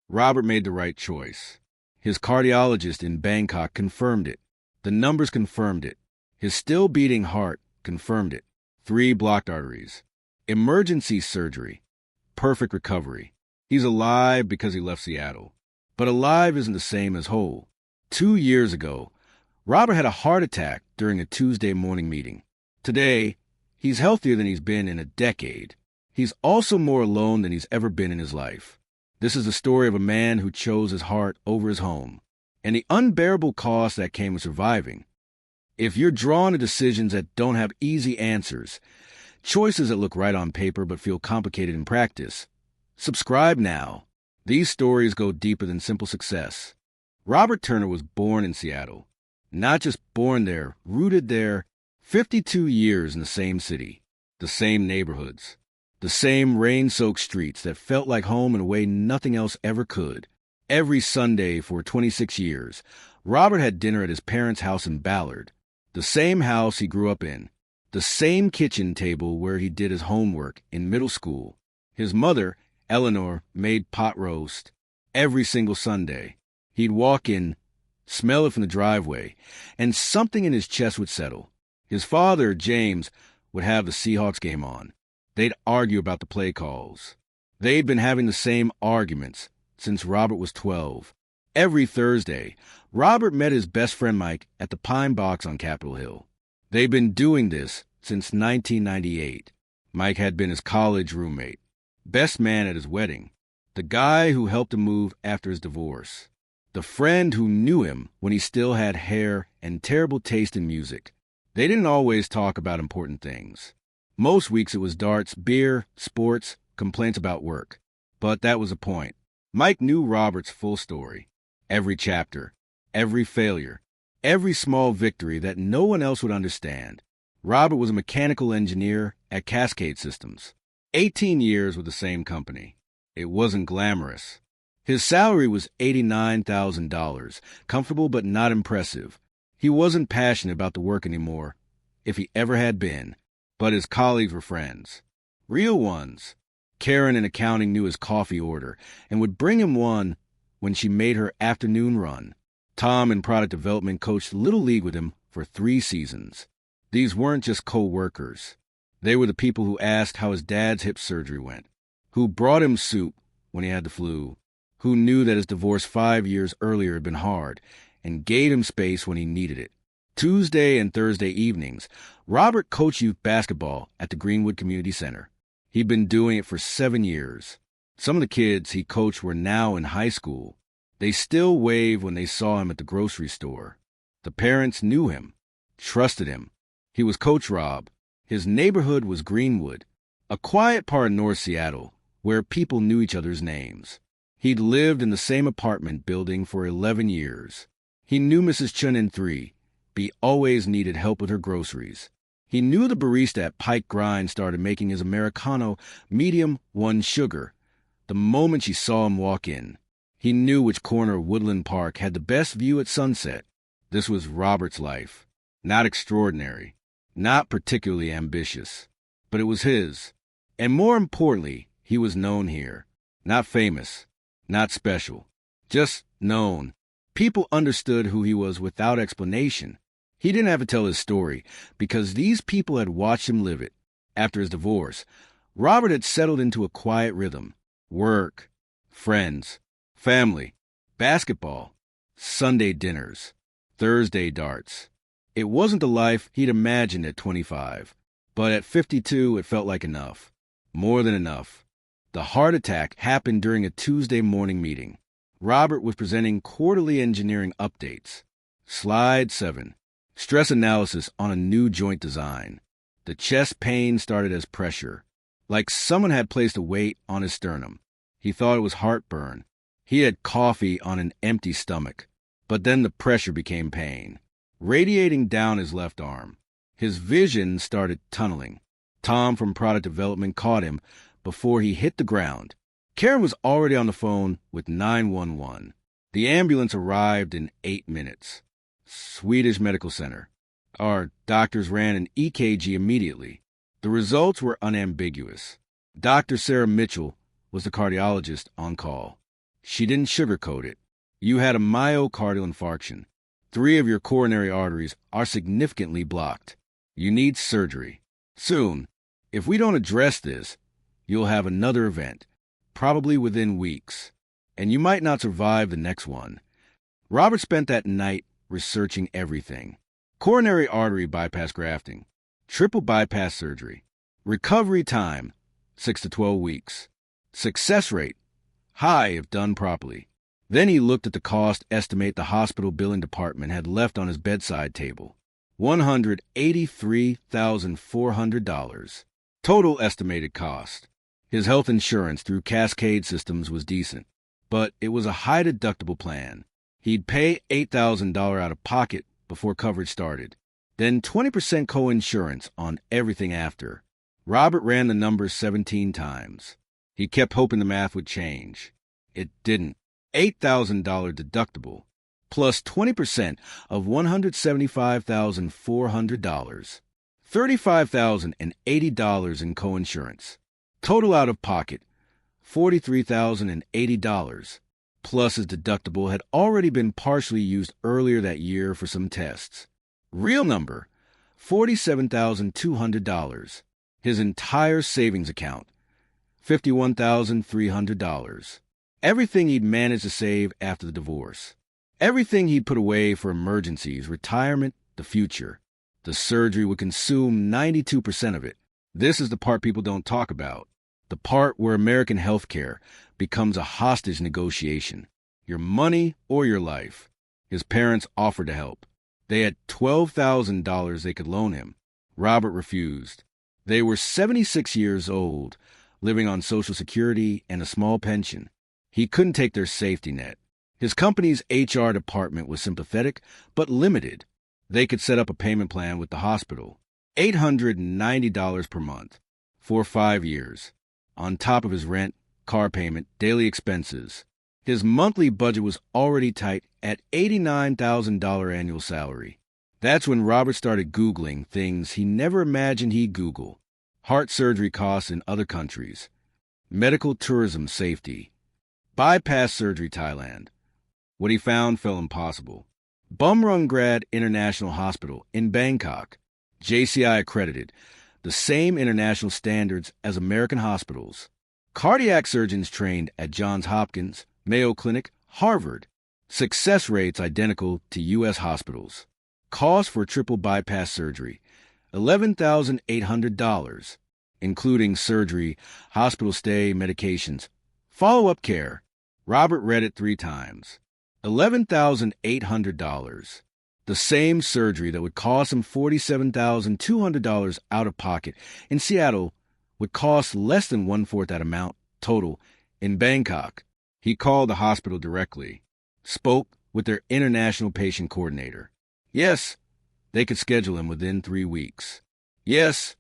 Robert made the right choice. His cardiologist in Bangkok confirmed it. The numbers confirmed it. His still-beating heart confirmed it. 3 blocked arteries. Emergency surgery. Perfect recovery. He's alive because he left Seattle. But alive isn't the same as whole. 2 years ago, Robert had a heart attack during a Tuesday morning meeting. Today, he's healthier than he's been in a decade. He's also more alone than he's ever been in his life. This is the story of a man who chose his heart over his home, and the unbearable cost that came with surviving. If you're drawn to decisions that don't have easy answers, choices that look right on paper but feel complicated in practice, subscribe now. These stories go deeper than simple success. Robert Turner was born in Seattle. Not just born there, rooted there, 52 years in the same city, the same neighborhoods, the same rain-soaked streets that felt like home in a way nothing else ever could. Every Sunday for 26 years, Robert had dinner at his parents' house in Ballard, the same house he grew up in, the same kitchen table where he did his homework in middle school. His mother, Eleanor, made pot roast every single Sunday. He'd walk in, smell it from the driveway, and something in his chest would settle. His father, James, would have the Seahawks game on. They'd argue about the play calls. They'd been having the same arguments since Robert was 12. Every Thursday, Robert met his best friend Mike at the Pine Box on Capitol Hill. They'd been doing this since 1998. Mike had been his college roommate, best man at his wedding, the guy who helped him move after his divorce, the friend who knew him when he still had hair and terrible taste in music. They didn't always talk about important things. Most weeks it was darts, beer, sports, complaints about work. But that was the point. Mike knew Robert's full story. Every chapter, every failure, every small victory that no one else would understand. Robert was a mechanical engineer at Cascade Systems. 18 years with the same company. It wasn't glamorous. His salary was $89,000, comfortable but not impressive. He wasn't passionate about the work anymore, if he ever had been. But his colleagues were friends. Real ones. Karen in accounting knew his coffee order and would bring him one when she made her afternoon run. Tom in product development coached Little League with him for 3 seasons. These weren't just co-workers. They were the people who asked how his dad's hip surgery went, who brought him soup when he had the flu, who knew that his divorce 5 years earlier had been hard and gave him space when he needed it. Tuesday and Thursday evenings, Robert coached youth basketball at the Greenwood Community Center. He'd been doing it for 7 years. Some of the kids he coached were now in high school. They still waved when they saw him at the grocery store. The parents knew him, trusted him. He was Coach Rob. His neighborhood was Greenwood, a quiet part of North Seattle where people knew each other's names. He'd lived in the same apartment building for 11 years. He knew Mrs. Chun in 3. He always needed help with her groceries. He knew the barista at Pike Grind started making his Americano medium 1 sugar the moment she saw him walk in. He knew which corner of Woodland Park had the best view at sunset. This was Robert's life. Not extraordinary, not particularly ambitious, but it was his. And more importantly, he was known here. Not famous, not special, just known. People understood who he was without explanation. He didn't have to tell his story because these people had watched him live it. After his divorce, Robert had settled into a quiet rhythm. Work, friends, family, basketball, Sunday dinners, Thursday darts. It wasn't the life he'd imagined at 25, but at 52 it felt like enough. More than enough. The heart attack happened during a Tuesday morning meeting. Robert was presenting quarterly engineering updates. Slide 7. Stress analysis on a new joint design. The chest pain started as pressure, like someone had placed a weight on his sternum. He thought it was heartburn. He had coffee on an empty stomach, but then the pressure became pain, radiating down his left arm. His vision started tunneling. Tom from product development caught him before he hit the ground. Karen was already on the phone with 911. The ambulance arrived in 8 minutes. Swedish Medical Center. Our doctors ran an EKG immediately. The results were unambiguous. Dr. Sarah Mitchell was the cardiologist on call. She didn't sugarcoat it. You had a myocardial infarction. 3 of your coronary arteries are significantly blocked. You need surgery. Soon. If we don't address this, you'll have another event, probably within weeks, and you might not survive the next one. Robert spent that night researching everything. Coronary artery bypass grafting, triple bypass surgery, recovery time, 6 to 12 weeks, success rate, high if done properly. Then he looked at the cost estimate the hospital billing department had left on his bedside table. $183,400. Total estimated cost. His health insurance through Cascade Systems was decent, but it was a high deductible plan. He'd pay $8,000 out of pocket before coverage started, then 20% co-insurance on everything after. Robert ran the numbers 17 times. He kept hoping the math would change. It didn't. $8,000 deductible, plus 20% of $175,400. $35,080 in co-insurance. Total out of pocket, $43,080. Plus his deductible had already been partially used earlier that year for some tests. Real number, $47,200. His entire savings account, $51,300. Everything he'd managed to save after the divorce. Everything he'd put away for emergencies, retirement, the future. The surgery would consume 92% of it. This is the part people don't talk about. The part where American healthcare becomes a hostage negotiation. Your money or your life. His parents offered to help. They had $12,000 they could loan him. Robert refused. They were 76 years old, living on Social Security and a small pension. He couldn't take their safety net. His company's HR department was sympathetic, but limited. They could set up a payment plan with the hospital. $890 per month for 5 years, on top of his rent, car payment, daily expenses. His monthly budget was already tight at $89,000 annual salary. That's when Robert started Googling things he never imagined he'd Google. Heart surgery costs in other countries. Medical tourism safety. Bypass surgery Thailand. What he found felt impossible. Bumrungrad International Hospital in Bangkok. JCI accredited. The same international standards as American hospitals. Cardiac surgeons trained at Johns Hopkins, Mayo Clinic, Harvard. Success rates identical to U.S. hospitals. Cost for triple bypass surgery, $11,800, including surgery, hospital stay, medications, follow-up care. Robert read it 3 times. $11,800. The same surgery that would cost him $47,200 out of pocket in Seattle would cost less than 1/4 that amount total in Bangkok. He called the hospital directly, spoke with their international patient coordinator. Yes, they could schedule him within 3 weeks. Yes,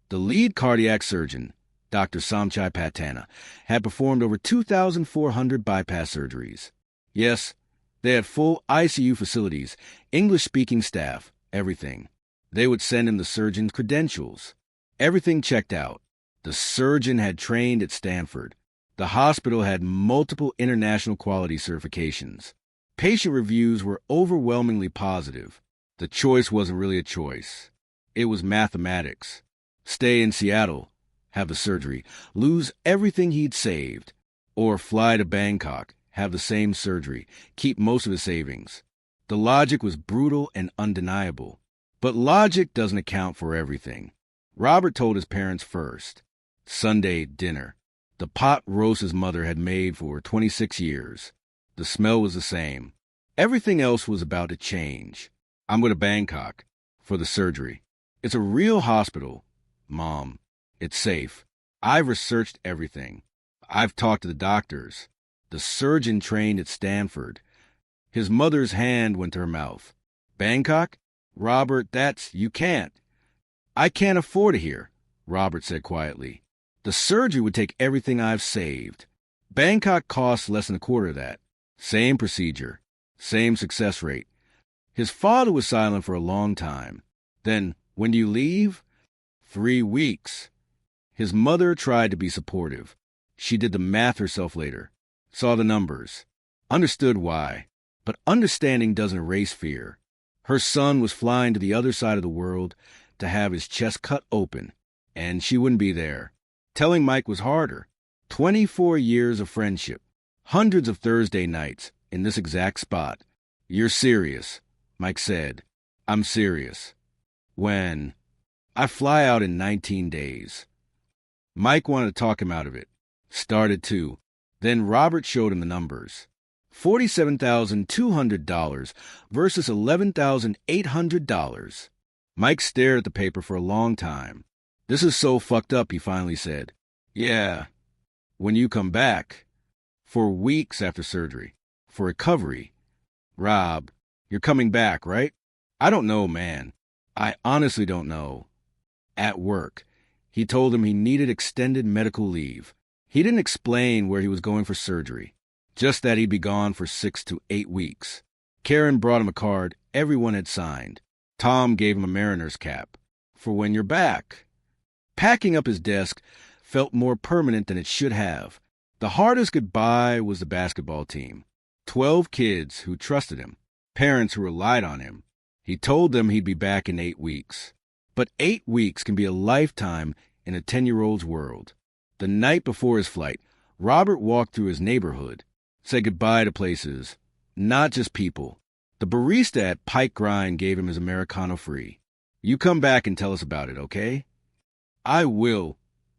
the lead cardiac surgeon, Dr. Samchai Patana, had performed over 2,400 bypass surgeries. Yes, they had full ICU facilities, English-speaking staff, everything. They would send him the surgeon's credentials. Everything checked out. The surgeon had trained at Stanford. The hospital had multiple international quality certifications. Patient reviews were overwhelmingly positive. The choice wasn't really a choice. It was mathematics. Stay in Seattle, have the surgery, lose everything he'd saved, or fly to Bangkok, have the same surgery, keep most of his savings. The logic was brutal and undeniable. But logic doesn't account for everything. Robert told his parents first. Sunday dinner. The pot roast his mother had made for 26 years. The smell was the same. Everything else was about to change. I'm going to Bangkok for the surgery. It's a real hospital, Mom. It's safe. I've researched everything. I've talked to the doctors. The surgeon trained at Stanford. His mother's hand went to her mouth. Bangkok? Robert, you can't. I can't afford it here, Robert said quietly. The surgery would take everything I've saved. Bangkok costs less than 1/4 of that. Same procedure. Same success rate. His father was silent for a long time. Then, when do you leave? 3 weeks. His mother tried to be supportive. She did the math herself later. saw the numbers, understood why. But understanding doesn't erase fear. Her son was flying to the other side of the world to have his chest cut open, and she wouldn't be there. Telling Mike was harder. 24 years of friendship, hundreds of Thursday nights in this exact spot. "You're serious," Mike said. "I'm serious." When? "I fly out in 19 days. Mike wanted to talk him out of it. Started to. Then Robert showed him the numbers. $47,200 versus $11,800. Mike stared at the paper for a long time. "This is so fucked up," he finally said. "Yeah. When you come back." "For weeks after surgery. For recovery." "Rob, you're coming back, right?" "I don't know, man. I honestly don't know." At work, he told him he needed extended medical leave. He didn't explain where he was going for surgery, just that he'd be gone for 6 to 8 weeks. Karen brought him a card everyone had signed. Tom gave him a mariner's cap. "For when you're back." Packing up his desk felt more permanent than it should have. The hardest goodbye was the basketball team. 12 kids who trusted him, parents who relied on him. He told them he'd be back in 8 weeks. But 8 weeks can be a lifetime in a 10-year-old's world. The night before his flight, Robert walked through his neighborhood, said goodbye to places, not just people. The barista at Pike Grind gave him his Americano free. "You come back and tell us about it, okay?" "I will,"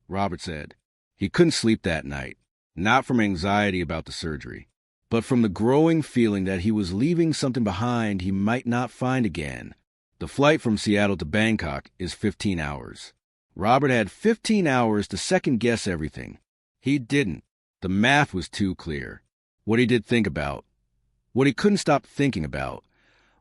Robert said. He couldn't sleep that night, not from anxiety about the surgery, but from the growing feeling that he was leaving something behind he might not find again. The flight from Seattle to Bangkok is 15 hours. Robert had 15 hours to second-guess everything. He didn't. The math was too clear. What he did think about, what he couldn't stop thinking about,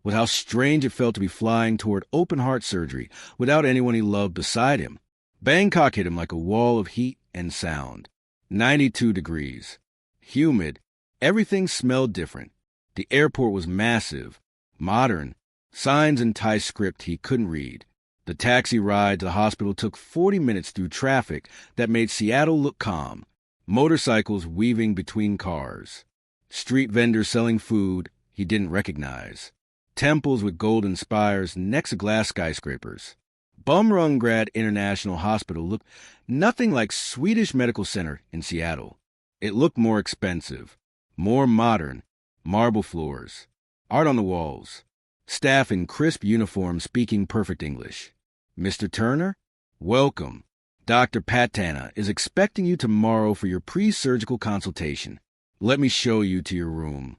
was how strange it felt to be flying toward open-heart surgery without anyone he loved beside him. Bangkok hit him like a wall of heat and sound. 92 degrees. Humid. Everything smelled different. The airport was massive, modern. Signs in Thai script he couldn't read. The taxi ride to the hospital took 40 minutes through traffic that made Seattle look calm. Motorcycles weaving between cars. Street vendors selling food he didn't recognize. Temples with golden spires next to glass skyscrapers. Bumrungrad International Hospital looked nothing like Swedish Medical Center in Seattle. It looked more expensive, more modern, marble floors, art on the walls, staff in crisp uniforms speaking perfect English. "Mr. Turner, welcome. Dr. Patana is expecting you tomorrow for your pre-surgical consultation. Let me show you to your room."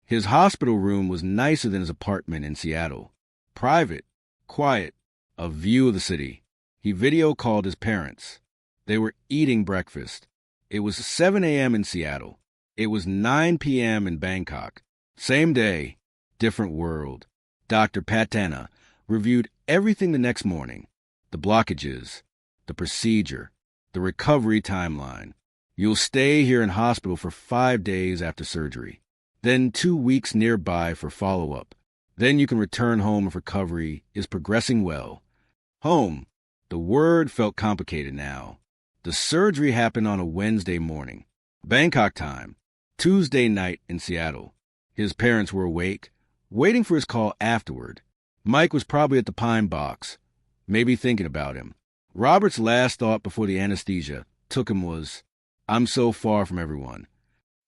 His hospital room was nicer than his apartment in Seattle. Private, quiet, a view of the city. He video called his parents. They were eating breakfast. It was 7 a.m. in Seattle. It was 9 p.m. in Bangkok. Same day, different world. Dr. Patana reviewed everything the next morning. The blockages, the procedure, the recovery timeline. "You'll stay here in hospital for 5 days after surgery. Then 2 weeks nearby for follow-up. Then you can return home if recovery is progressing well." Home. The word felt complicated now. The surgery happened on a Wednesday morning. Bangkok time. Tuesday night in Seattle. His parents were awake, waiting for his call afterward. Mike was probably at the Pine Box, maybe thinking about him. Robert's last thought before the anesthesia took him was, "I'm so far from everyone."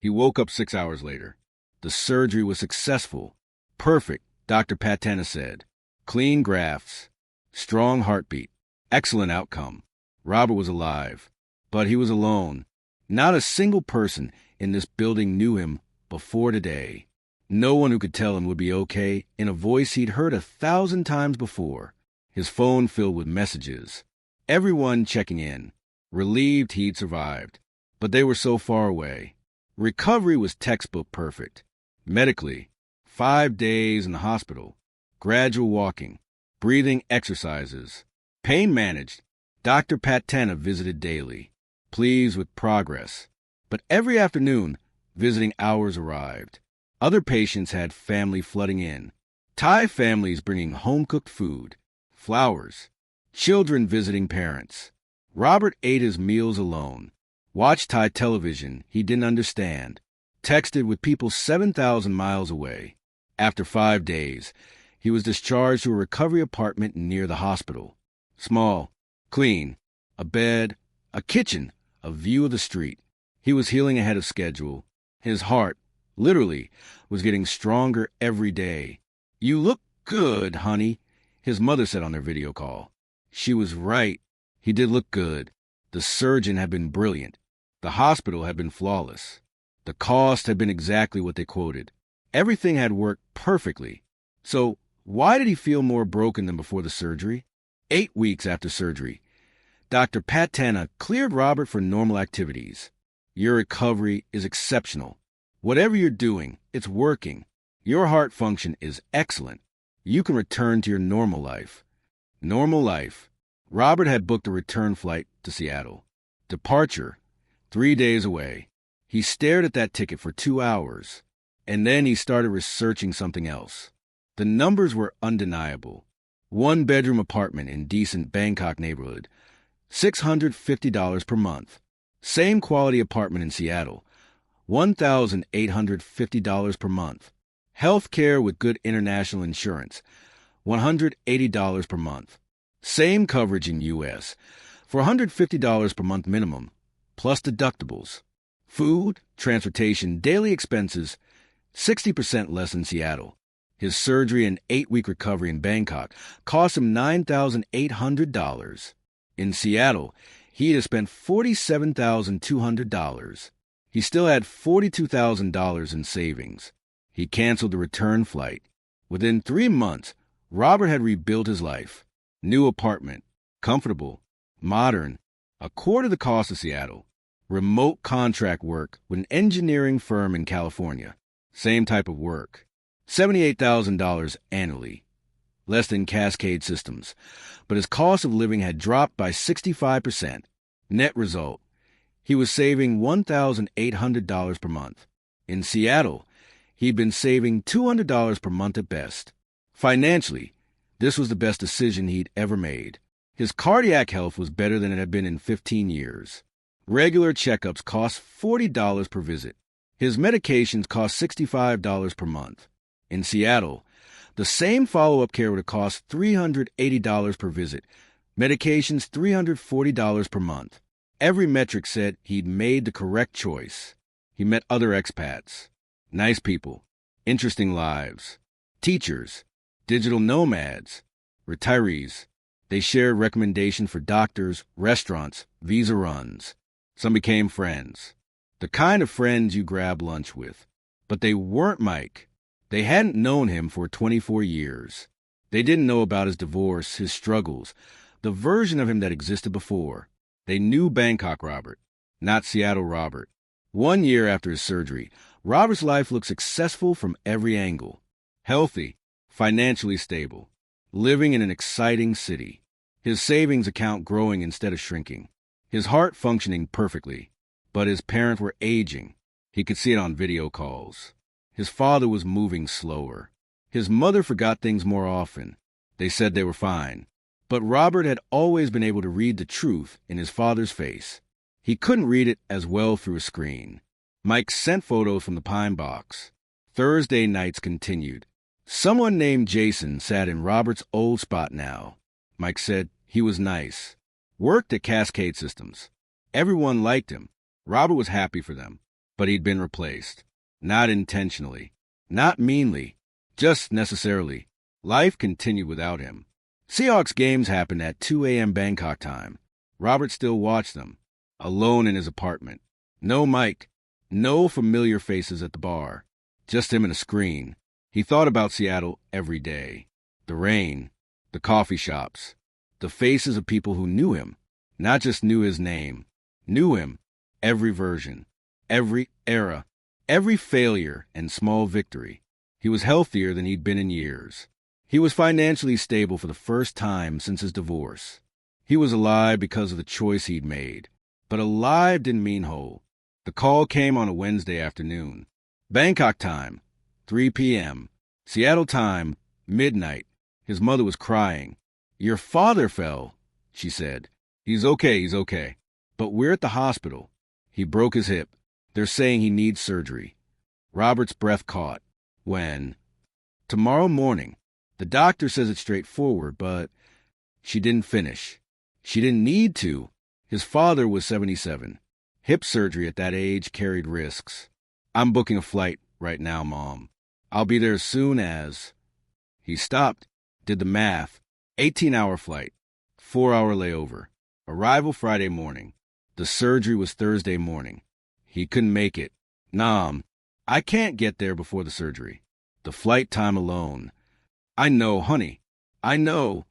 He woke up 6 hours later. The surgery was successful. Perfect, Dr. Patana said. Clean grafts. Strong heartbeat. Excellent outcome. Robert was alive, but he was alone. Not a single person in this building knew him before today. No one who could tell him would be okay in a voice he'd heard 1,000 times before. His phone filled with messages. Everyone checking in, relieved he'd survived. But they were so far away. Recovery was textbook perfect. Medically, 5 days in the hospital, gradual walking, breathing exercises, pain managed. Dr. Patana visited daily, pleased with progress. But every afternoon, visiting hours arrived. Other patients had family flooding in. Thai families bringing home-cooked food, flowers, children visiting parents. Robert ate his meals alone, watched Thai television he didn't understand, texted with people 7,000 miles away. After 5 days, he was discharged to a recovery apartment near the hospital. Small, clean, a bed, a kitchen, a view of the street. He was healing ahead of schedule. His heart, literally, was getting stronger every day. "You look good, honey," his mother said on their video call. She was right. He did look good. The surgeon had been brilliant. The hospital had been flawless. The cost had been exactly what they quoted. Everything had worked perfectly. So why did he feel more broken than before the surgery? 8 weeks after surgery, Dr. Patana cleared Robert for normal activities. "Your recovery is exceptional. Whatever you're doing, it's working. Your heart function is excellent. You can return to your normal life." Normal life. Robert had booked a return flight to Seattle. Departure, 3 days away. He stared at that ticket for 2 hours, and then he started researching something else. The numbers were undeniable. 1-bedroom apartment in decent Bangkok neighborhood, $650 per month. Same quality apartment in Seattle, $1,850 per month. Health care with good international insurance, $180 per month. Same coverage in U.S. for $150 per month minimum, plus deductibles. Food, transportation, daily expenses, 60% less in Seattle. His surgery and 8-week recovery in Bangkok cost him $9,800. In Seattle, he had spent $47,200. He still had $42,000 in savings. He canceled the return flight. Within 3 months, Robert had rebuilt his life. New apartment, comfortable, modern, a quarter the cost of Seattle. Remote contract work with an engineering firm in California. Same type of work. $78,000 annually. Less than Cascade Systems. But his cost of living had dropped by 65%. Net result, he was saving $1,800 per month. In Seattle, he'd been saving $200 per month at best. Financially, this was the best decision he'd ever made. His cardiac health was better than it had been in 15 years. Regular checkups cost $40 per visit. His medications cost $65 per month. In Seattle, the same follow-up care would have cost $380 per visit. Medications $340 per month. Every metric said he'd made the correct choice. He met other expats. Nice people. Interesting lives. Teachers. Digital nomads. Retirees. They shared recommendations for doctors, restaurants, visa runs. Some became friends. The kind of friends you grab lunch with. But they weren't Mike. They hadn't known him for 24 years. They didn't know about his divorce, his struggles, the version of him that existed before. They knew Bangkok Robert, not Seattle Robert. 1 year after his surgery, Robert's life looked successful from every angle. Healthy, financially stable, living in an exciting city. His savings account growing instead of shrinking. His heart functioning perfectly. But his parents were aging. He could see it on video calls. His father was moving slower. His mother forgot things more often. They said they were fine. But Robert had always been able to read the truth in his father's face. He couldn't read it as well through a screen. Mike sent photos from the pine box. Thursday nights continued. Someone named Jason sat in Robert's old spot now. Mike said he was nice. Worked at Cascade Systems. Everyone liked him. Robert was happy for them. But he'd been replaced. Not intentionally. Not meanly. Just necessarily. Life continued without him. Seahawks games happened at 2 a.m. Bangkok time. Robert still watched them. Alone in his apartment. No Mike. No familiar faces at the bar. Just him and a screen. He thought about Seattle every day. The rain. The coffee shops. The faces of people who knew him. Not just knew his name. Knew him. Every version. Every era. Every failure and small victory. He was healthier than he'd been in years. He was financially stable for the first time since his divorce. He was alive because of the choice he'd made. But alive didn't mean whole. The call came on a Wednesday afternoon. Bangkok time, 3 p.m. Seattle time, midnight. His mother was crying. "Your father fell," she said. He's okay. But we're at the hospital. He broke his hip. They're saying he needs surgery. Robert's breath caught. When? Tomorrow morning. The doctor says it's straightforward, but she didn't finish. She didn't need to. His father was 77. Hip surgery at that age carried risks. I'm booking a flight right now, Mom. I'll be there as soon as... He stopped, did the math. 18-hour flight, 4-hour layover. Arrival Friday morning. The surgery was Thursday morning. He couldn't make it. Nom, I can't get there before the surgery. The flight time alone. I know, honey. I know.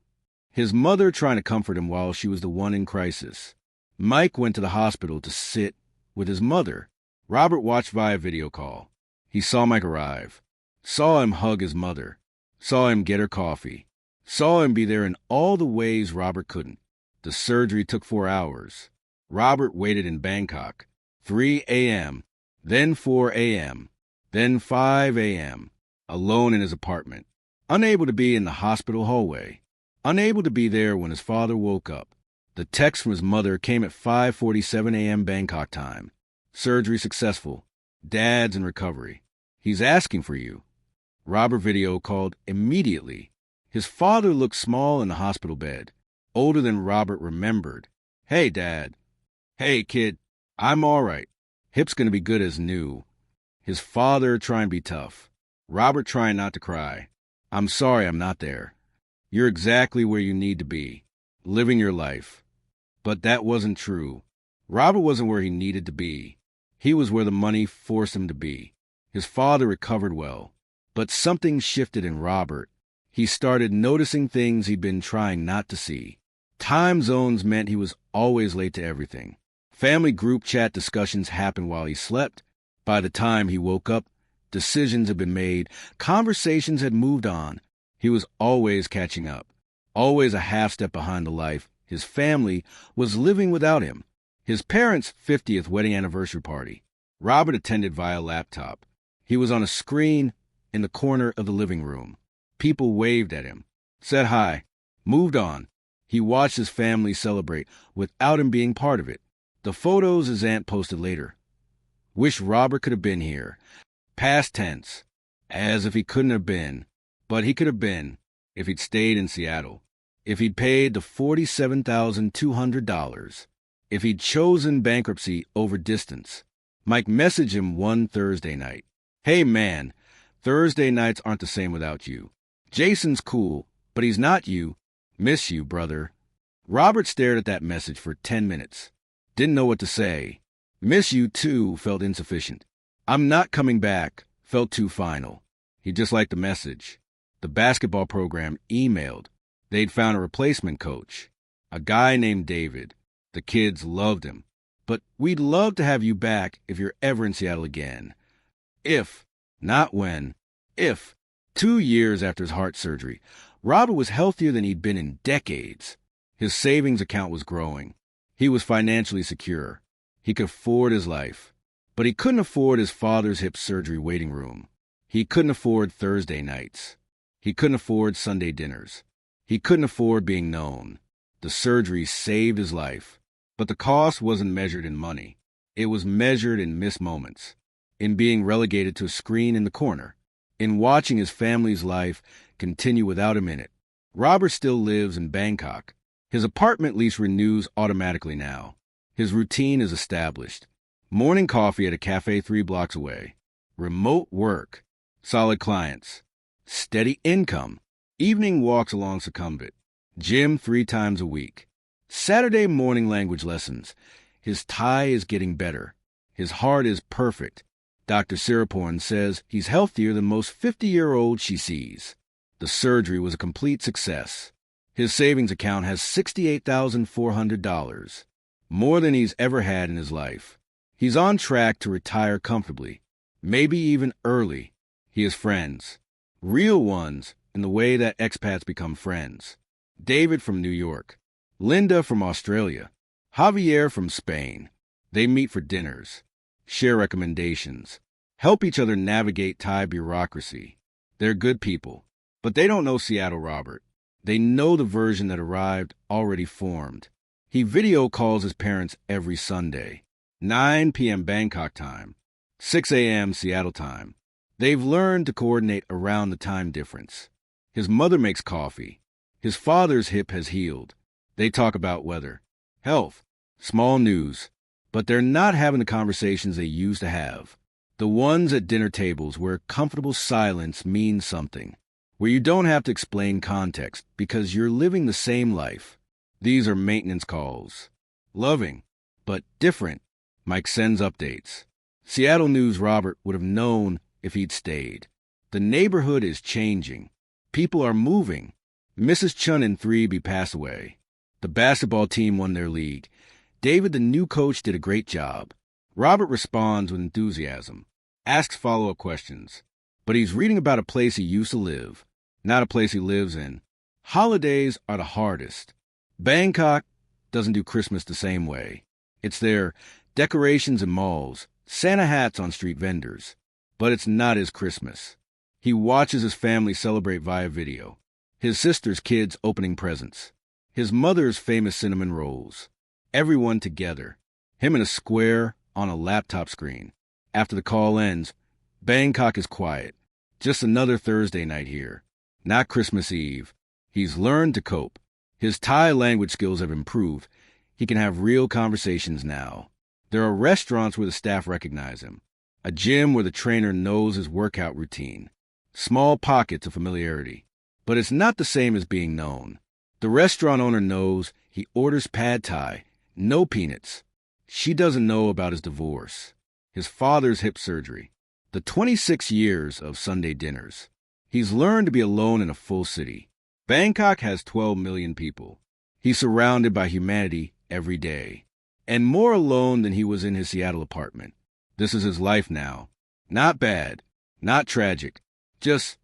His mother trying to comfort him while she was the one in crisis. Mike went to the hospital to sit with his mother. Robert watched via video call. He saw Mike arrive. Saw him hug his mother. Saw him get her coffee. Saw him be there in all the ways Robert couldn't. The surgery took 4 hours. Robert waited in Bangkok. 3 a.m., then 4 a.m., then 5 a.m., alone in his apartment, unable to be in the hospital hallway, unable to be there when his father woke up. The text from his mother came at 5:47 a.m. Bangkok time. Surgery successful. Dad's in recovery. He's asking for you. Robert video called immediately. His father looked small in the hospital bed, older than Robert remembered. Hey, Dad. Hey, kid. I'm all right. Hip's gonna be good as new. His father trying to be tough. Robert trying not to cry. I'm sorry I'm not there. You're exactly where you need to be, living your life. But that wasn't true. Robert wasn't where he needed to be. He was where the money forced him to be. His father recovered well. But something shifted in Robert. He started noticing things he'd been trying not to see. Time zones meant he was always late to everything. Family group chat discussions happened while he slept. By the time he woke up, decisions had been made, conversations had moved on. He was always catching up, always a half step behind the life his family was living without him. His parents' 50th wedding anniversary party. Robert attended via laptop. He was on a screen in the corner of the living room. People waved at him, said hi, moved on. He watched his family celebrate without him being part of it. The photos his aunt posted later. Wish Robert could have been here. Past tense. As if he couldn't have been. But he could have been if he'd stayed in Seattle. If he'd paid the $47,200. If he'd chosen bankruptcy over distance. Mike messaged him one Thursday night. Hey man, Thursday nights aren't the same without you. Jason's cool, but he's not you. Miss you, brother. Robert stared at that message for 10 minutes. Didn't know what to say. Miss you, too, felt insufficient. I'm not coming back felt too final. He disliked the message. The basketball program emailed. They'd found a replacement coach, a guy named David. The kids loved him. But we'd love to have you back if you're ever in Seattle again. If, not when, if. 2 years after his heart surgery, Robert was healthier than he'd been in decades. His savings account was growing. He was financially secure. He could afford his life. But he couldn't afford his father's hip surgery waiting room. He couldn't afford Thursday nights. He couldn't afford Sunday dinners. He couldn't afford being known. The surgery saved his life. But the cost wasn't measured in money. It was measured in missed moments, in being relegated to a screen in the corner, in watching his family's life continue without him in it. Robert still lives in Bangkok. His apartment lease renews automatically now. His routine is established. Morning coffee at a cafe 3 blocks away. Remote work. Solid clients. Steady income. Evening walks along Succumbit. Gym 3 times a week. Saturday morning language lessons. His Thai is getting better. His heart is perfect. Dr. Siraporn says he's healthier than most 50-year-olds she sees. The surgery was a complete success. His savings account has $68,400, more than he's ever had in his life. He's on track to retire comfortably, maybe even early. He has friends, real ones in the way that expats become friends. David from New York, Linda from Australia, Javier from Spain. They meet for dinners, share recommendations, help each other navigate Thai bureaucracy. They're good people, but they don't know Seattle Robert. They know the version that arrived already formed. He video calls his parents every Sunday, 9 p.m. Bangkok time, 6 a.m. Seattle time. They've learned to coordinate around the time difference. His mother makes coffee. His father's hip has healed. They talk about weather, health, small news, but they're not having the conversations they used to have. The ones at dinner tables where comfortable silence means something, where you don't have to explain context because you're living the same life. These are maintenance calls. Loving, but different. Mike sends updates. Seattle News Robert would have known if he'd stayed. The neighborhood is changing. People are moving. Mrs. Chun and 3B pass away. The basketball team won their league. David, the new coach, did a great job. Robert responds with enthusiasm, asks follow-up questions. But he's reading about a place he used to live, not a place he lives in. Holidays are the hardest. Bangkok doesn't do Christmas the same way. It's their decorations in malls, Santa hats on street vendors. But it's not his Christmas. He watches his family celebrate via video. His sister's kids opening presents. His mother's famous cinnamon rolls. Everyone together. Him in a square on a laptop screen. After the call ends, Bangkok is quiet. Just another Thursday night here. Not Christmas Eve. He's learned to cope. His Thai language skills have improved. He can have real conversations now. There are restaurants where the staff recognize him. A gym where the trainer knows his workout routine. Small pockets of familiarity. But it's not the same as being known. The restaurant owner knows he orders pad thai, no peanuts. She doesn't know about his divorce, his father's hip surgery, the 26 years of Sunday dinners. He's learned to be alone in a full city. Bangkok has 12 million people. He's surrounded by humanity every day. And more alone than he was in his Seattle apartment. This is his life now. Not bad, not tragic, just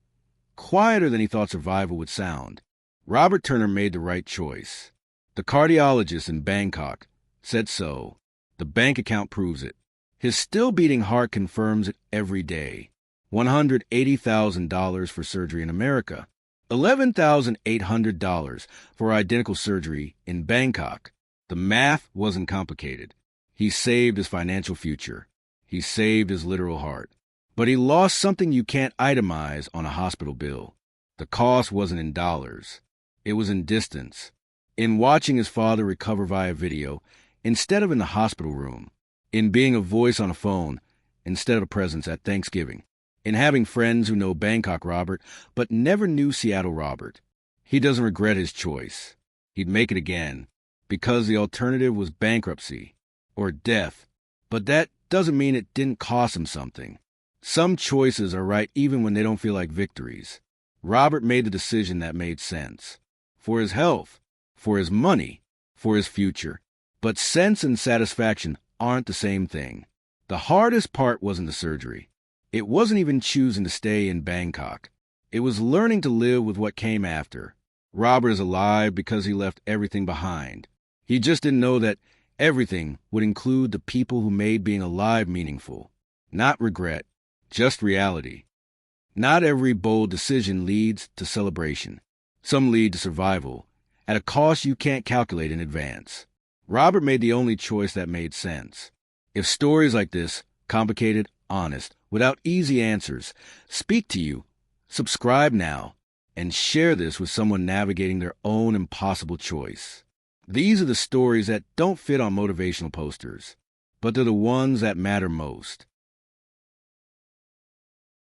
quieter than he thought survival would sound. Robert Turner made the right choice. The cardiologist in Bangkok said so. The bank account proves it. His still-beating heart confirms it every day. $180,000 for surgery in America. $11,800 for identical surgery in Bangkok. The math wasn't complicated. He saved his financial future. He saved his literal heart. But he lost something you can't itemize on a hospital bill. The cost wasn't in dollars. It was in distance. In watching his father recover via video instead of in the hospital room. In being a voice on a phone instead of a presence at Thanksgiving. In having friends who know Bangkok Robert but never knew Seattle Robert. He doesn't regret his choice. He'd make it again. Because the alternative was bankruptcy or death. But that doesn't mean it didn't cost him something. Some choices are right even when they don't feel like victories. Robert made the decision that made sense. For his health, for his money, for his future. But sense and satisfaction aren't the same thing. The hardest part wasn't the surgery. It wasn't even choosing to stay in Bangkok. It was learning to live with what came after. Robert is alive because he left everything behind. He just didn't know that everything would include the people who made being alive meaningful. Not regret, just reality. Not every bold decision leads to celebration. Some lead to survival, at a cost you can't calculate in advance. Robert made the only choice that made sense. If stories like this, complicated, honest, without easy answers, speak to you, subscribe now, and share this with someone navigating their own impossible choice. These are the stories that don't fit on motivational posters, but they're the ones that matter most.